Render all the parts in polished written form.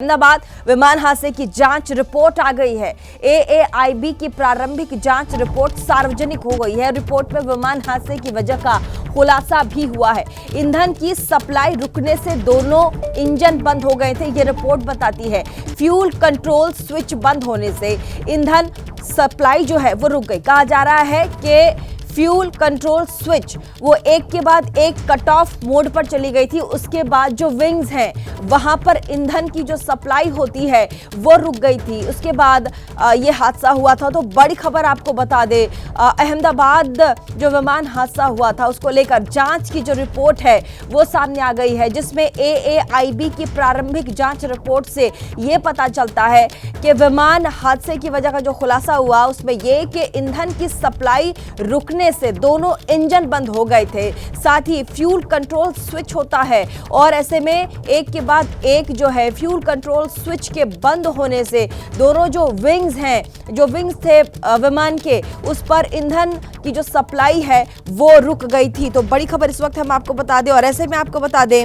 अहमदाबाद विमान हादसे की जांच रिपोर्ट आ गई है। एएआईबी की प्रारंभिक जांच रिपोर्ट सार्वजनिक हो गई है। रिपोर्ट में विमान हादसे की वजह का खुलासा भी हुआ है। ईंधन की सप्लाई रुकने से दोनों इंजन बंद हो गए थे, ये रिपोर्ट बताती है। फ्यूल कंट्रोल स्विच बंद होने से ईंधन सप्लाई जो है वो रुक गई। कहा जा रहा है कि फ्यूल कंट्रोल स्विच वो एक के बाद एक कट ऑफ मोड पर चली गई थी। उसके बाद जो विंग्स हैं वहां पर ईंधन की जो सप्लाई होती है वो रुक गई थी। उसके बाद ये हादसा हुआ था। तो बड़ी खबर आपको बता दे, अहमदाबाद जो विमान हादसा हुआ था उसको लेकर जांच की जो रिपोर्ट है वो सामने आ गई है, जिसमें एएआईबी की प्रारंभिक जांच रिपोर्ट से ये पता चलता है कि विमान हादसे की वजह का जो खुलासा हुआ उसमें ये कि ईंधन की सप्लाई रुकने से दोनों इंजन बंद हो गए थे। साथ ही फ्यूल कंट्रोल स्विच होता है और ऐसे में एक के बाद एक जो है फ्यूल कंट्रोल स्विच के बंद होने से दोनों जो विंग्स थे विमान के, उस पर ईंधन की जो सप्लाई है वो रुक गई थी। तो बड़ी खबर इस वक्त हम आपको बता दें और ऐसे में आपको बता दें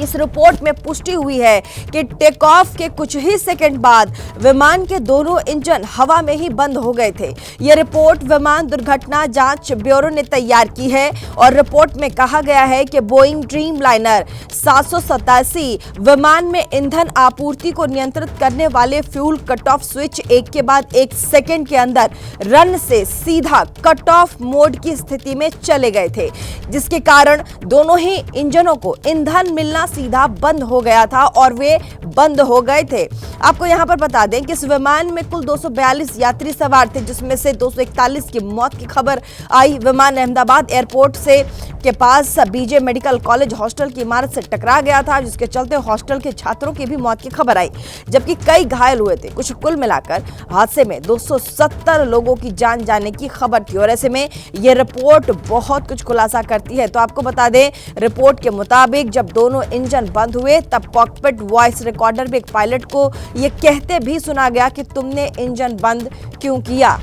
इस रिपोर्ट में पुष्टि हुई है कि टेक ऑफ के कुछ ही सेकंड बाद विमान के दोनों इंजन हवा में ही बंद हो गए थे। यह रिपोर्ट विमान दुर्घटना जांच ब्यूरो ने तैयार की है और रिपोर्ट में कहा गया है कि बोइंग ड्रीमलाइनर 787 विमान में ईंधन आपूर्ति को नियंत्रित करने वाले फ्यूल कट ऑफ स्विच एक के बाद एक सेकंड के अंदर रन से सीधा कट ऑफ मोड की स्थिति में चले गए थे, जिसके कारण दोनों ही इंजनों को ईंधन मिलना सीधा बंद हो गया था और वे बंद हो गए थे। आपको यहां पर बता दें कि इस विमान में कुल 242 यात्री सवार थे, जिसमें से 241 की मौत की खबर आई। विमान अहमदाबाद एयरपोर्ट से के पास बीजे मेडिकल कॉलेज हॉस्टल की इमारत से टकरा गया था, जिसके चलते हॉस्टल के छात्रों की भी मौत की खबर आई, जबकि कई घायल हुए थे। कुछ कुल मिलाकर हादसे में 270 लोगों की जान जाने की खबर थी और ऐसे में यह रिपोर्ट बहुत कुछ खुलासा करती है। तो आपको बता दें, रिपोर्ट के मुताबिक जब दोनों इंजन बंद हुए तब कॉकपिट वॉइस रिकॉर्डर में एक पायलट को यह कहते भी सुना गया कि तुमने इंजन बंद क्यों किया।